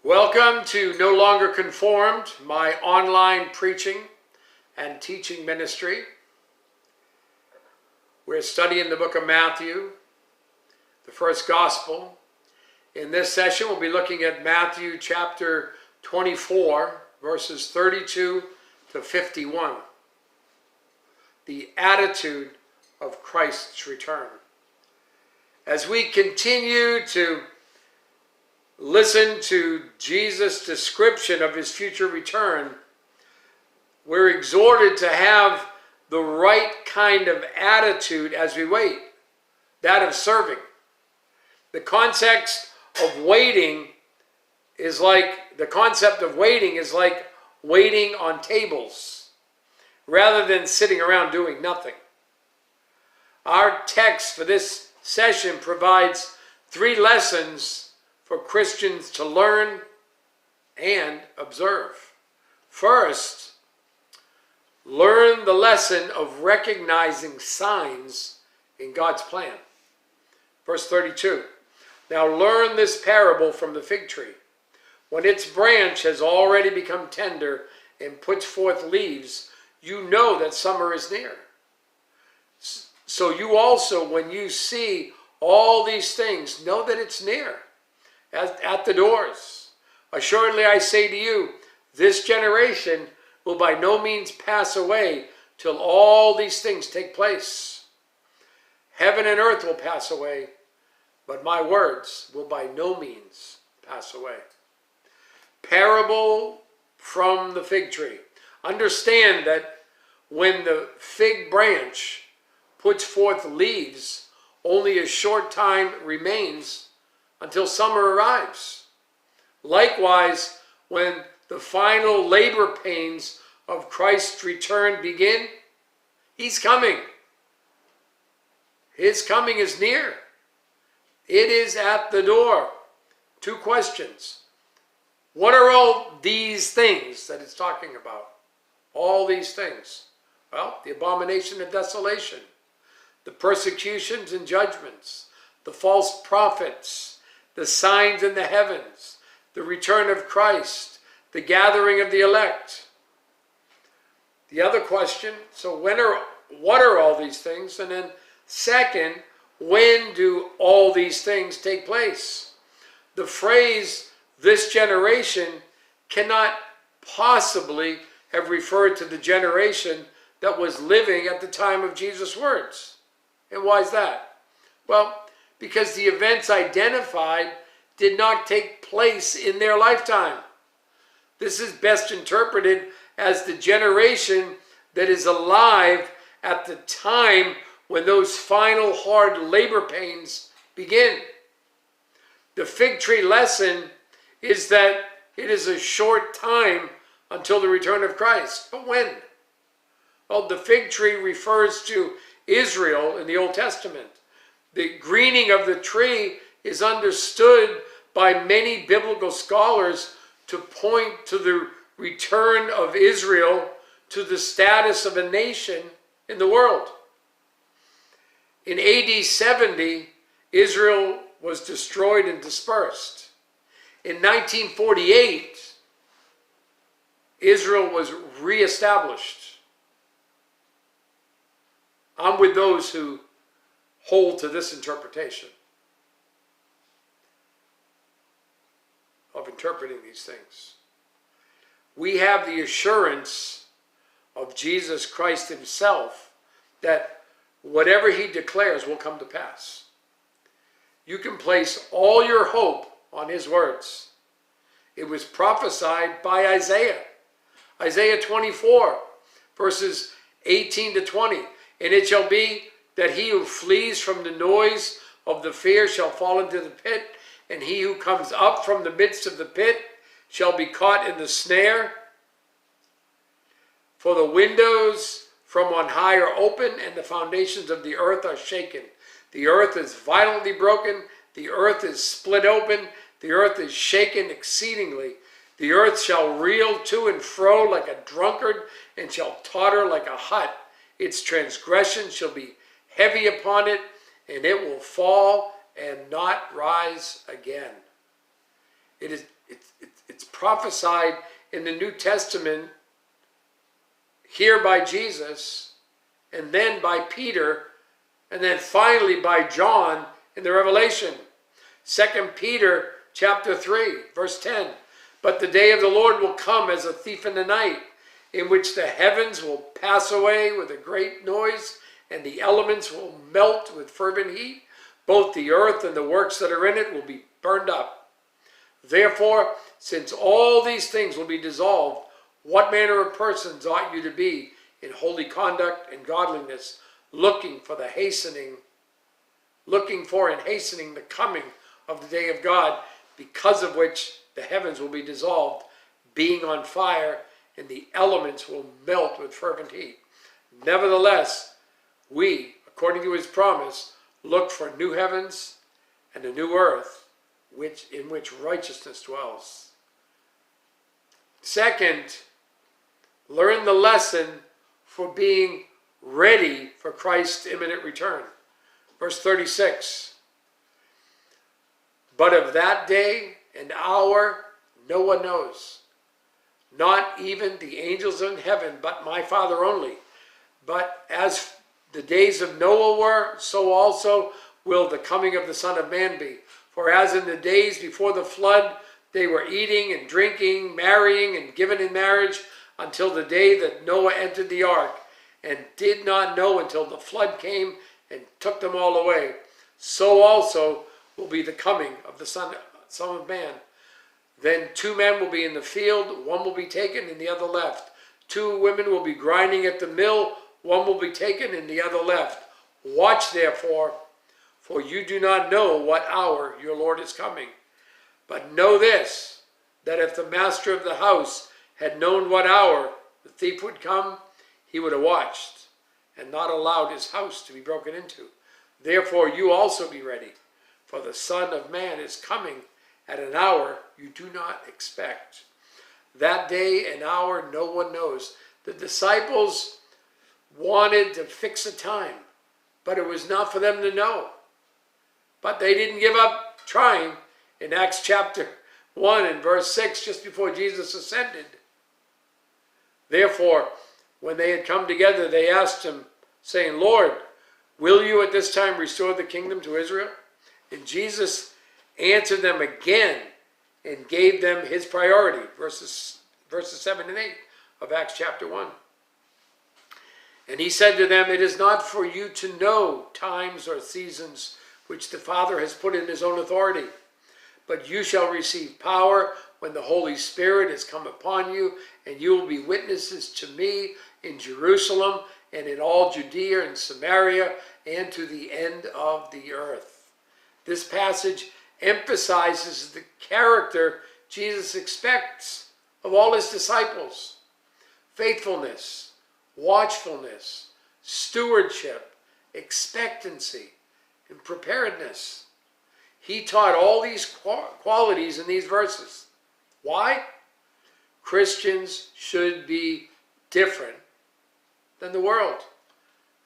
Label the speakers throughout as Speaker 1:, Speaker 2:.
Speaker 1: Welcome to No Longer Conformed, my online preaching and teaching ministry. We're studying the book of Matthew, the first gospel. In this session, we'll be looking at Matthew chapter 24, verses 32 to 51. The attitude of Christ's return. As we continue to listen to Jesus' description of his future return, we're exhorted to have the right kind of attitude as we wait, that of serving. The context of waiting is like, the concept of waiting is like waiting on tables, rather than sitting around doing nothing. Our text for this session provides 3 lessons for Christians to learn and observe. First, learn the lesson of recognizing signs in God's plan. Verse 32, now learn this parable from the fig tree. When its branch has already become tender and puts forth leaves, you know that summer is near. So you also, when you see all these things, know that it's near, at the doors. Assuredly I say to you, this generation will by no means pass away till all these things take place. Heaven and earth will pass away, but my words will by no means pass away. Parable from the fig tree. Understand that when the fig branch puts forth leaves, only a short time remains until summer arrives. Likewise, when the final labor pains of Christ's return begin, he's coming. His coming is near. It is at the door. 2 questions. What are all these things that it's talking about? All these things. Well, the abomination of desolation, the persecutions and judgments, the false prophets, the signs in the heavens, the return of Christ, the gathering of the elect. The other question, so what are all these things? And then second, when do all these things take place? The phrase, this generation, cannot possibly have referred to the generation that was living at the time of Jesus' words. And why is that? Well, because the events identified did not take place in their lifetime. This is best interpreted as the generation that is alive at the time when those final hard labor pains begin. The fig tree lesson is that it is a short time until the return of Christ. But when? Well, the fig tree refers to Israel in the Old Testament. The greening of the tree is understood by many biblical scholars to point to the return of Israel to the status of a nation in the world. In AD 70, Israel was destroyed and dispersed. In 1948, Israel was reestablished. I'm with those who hold to this interpretation of interpreting these things. We have the assurance of Jesus Christ himself that whatever he declares will come to pass. You can place all your hope on his words. It was prophesied by Isaiah. Isaiah 24, verses 18 to 20. And it shall be that he who flees from the noise of the fear shall fall into the pit, and he who comes up from the midst of the pit shall be caught in the snare. For the windows from on high are open, and the foundations of the earth are shaken. The earth is violently broken, the earth is split open, the earth is shaken exceedingly. The earth shall reel to and fro like a drunkard, and shall totter like a hut. Its transgression shall be heavy upon it, and it will fall and not rise again. It's prophesied in the New Testament, here by Jesus, and then by Peter, and then finally by John in the Revelation. 2 Peter chapter 3, verse 10. But the day of the Lord will come as a thief in the night, in which the heavens will pass away with a great noise, and the elements will melt with fervent heat. Both the earth and the works that are in it will be burned up. Therefore, since all these things will be dissolved, what manner of persons ought you to be in holy conduct and godliness, looking for and hastening the coming of the day of God, because of which the heavens will be dissolved, being on fire, and the elements will melt with fervent heat. Nevertheless, we, according to his promise, look for new heavens and a new earth, in which righteousness dwells. Second, learn the lesson for being ready for Christ's imminent return. Verse 36. But of that day and hour no one knows, not even the angels in heaven, but my Father only. But as the days of Noah were, so also will the coming of the Son of Man be. For as in the days before the flood, they were eating and drinking, marrying and given in marriage, until the day that Noah entered the ark, and did not know until the flood came and took them all away. So also will be the coming of the Son of Man. Then 2 men will be in the field, one will be taken and the other left. 2 women will be grinding at the mill, one will be taken and the other left. Watch therefore, for you do not know what hour your Lord is coming. But know this, that if the master of the house had known what hour the thief would come, he would have watched and not allowed his house to be broken into. Therefore you also be ready, for the Son of Man is coming at an hour you do not expect. That day and hour no one knows. The disciples wanted to fix a time, but it was not for them to know. But they didn't give up trying. In Acts chapter 1 and verse 6, just before Jesus ascended. Therefore, when they had come together, they asked him, saying, Lord, will you at this time restore the kingdom to Israel? And Jesus answered them again and gave them his priority. Verses 7 and 8 of Acts chapter 1. And he said to them, it is not for you to know times or seasons which the Father has put in his own authority, but you shall receive power when the Holy Spirit has come upon you, and you will be witnesses to me in Jerusalem and in all Judea and Samaria and to the end of the earth. This passage emphasizes the character Jesus expects of all his disciples: faithfulness, watchfulness, stewardship, expectancy, and preparedness. He taught all these qualities in these verses. Why? Christians should be different than the world.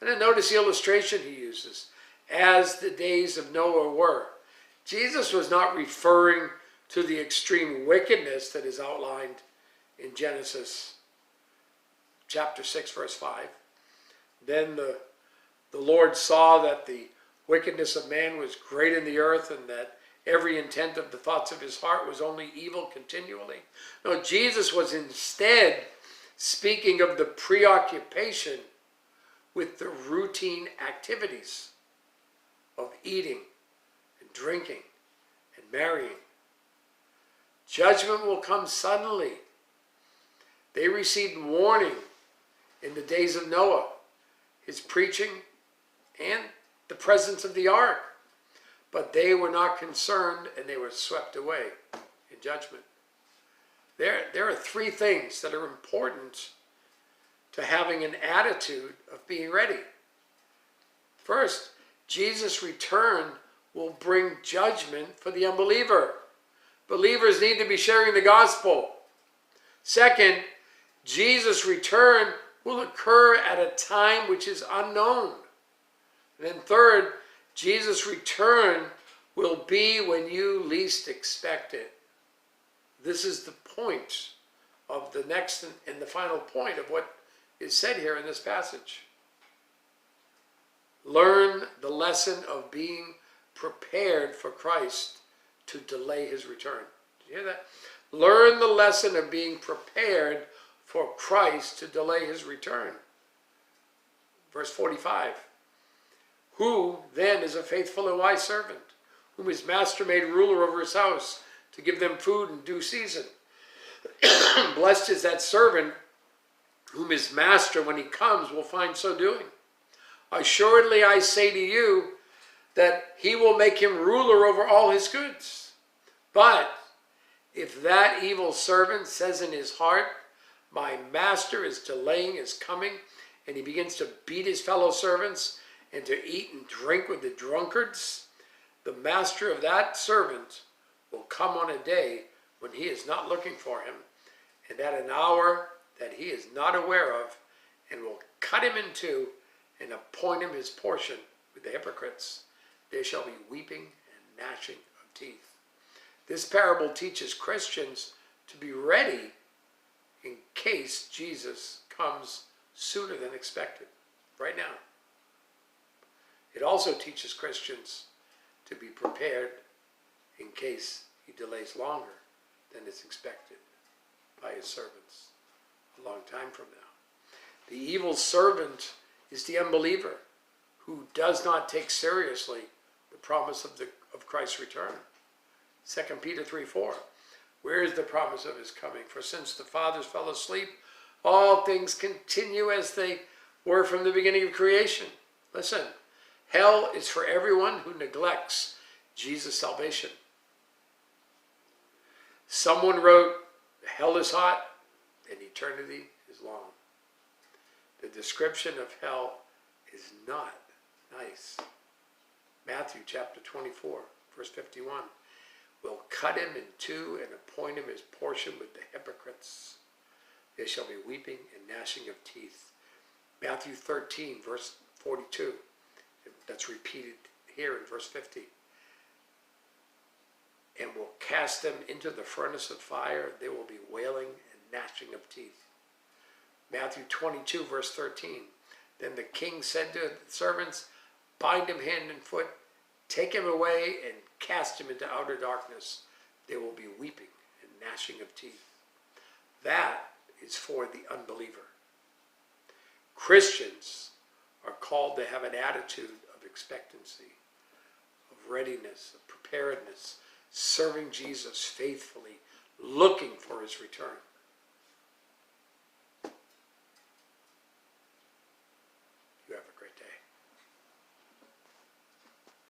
Speaker 1: And then notice the illustration he uses. As the days of Noah were. Jesus was not referring to the extreme wickedness that is outlined in Genesis chapter 6, verse 5. Then the Lord saw that the wickedness of man was great in the earth, and that every intent of the thoughts of his heart was only evil continually. No, Jesus was instead speaking of the preoccupation with the routine activities of eating and drinking and marrying. Judgment will come suddenly. They received warning in the days of Noah, his preaching, and the presence of the ark. But they were not concerned, and they were swept away in judgment. There are 3 things that are important to having an attitude of being ready. First, Jesus' return will bring judgment for the unbeliever. Believers need to be sharing the gospel. Second, Jesus' return will occur at a time which is unknown. And then third, Jesus' return will be when you least expect it. this is the point of the next and the final point of what is said here in this passage. Learn the lesson of being prepared for Christ to delay his return. Did you hear that? Learn the lesson of being prepared for Christ to delay his return. Verse 45. Who then is a faithful and wise servant, whom his master made ruler over his house, to give them food in due season? Blessed is that servant whom his master, when he comes, will find so doing. Assuredly I say to you that he will make him ruler over all his goods. But if that evil servant says in his heart, my master is delaying his coming, and he begins to beat his fellow servants and to eat and drink with the drunkards, the master of that servant will come on a day when he is not looking for him, and at an hour that he is not aware of, and will cut him in two and appoint him his portion with the hypocrites. There shall be weeping and gnashing of teeth. This parable teaches Christians to be ready in case Jesus comes sooner than expected, right now. It also teaches Christians to be prepared in case he delays longer than is expected by his servants a long time from now. The evil servant is the unbeliever who does not take seriously the promise of Christ's return. 2 Peter 3:4. Where is the promise of his coming? For since the fathers fell asleep, all things continue as they were from the beginning of creation. Listen, hell is for everyone who neglects Jesus' salvation. Someone wrote, hell is hot and eternity is long. The description of hell is not nice. Matthew chapter 24, verse 51. Will cut him in two and appoint him his portion with the hypocrites. There shall be weeping and gnashing of teeth. Matthew 13, verse 42. That's repeated here in verse 50. And will cast them into the furnace of fire. There will be wailing and gnashing of teeth. Matthew 22, verse 13. Then the king said to the servants, bind him hand and foot, take him away and cast him into outer darkness. There will be weeping and gnashing of teeth. That is for the unbeliever. Christians are called to have an attitude of expectancy, of readiness, of preparedness, serving Jesus faithfully, looking for his return.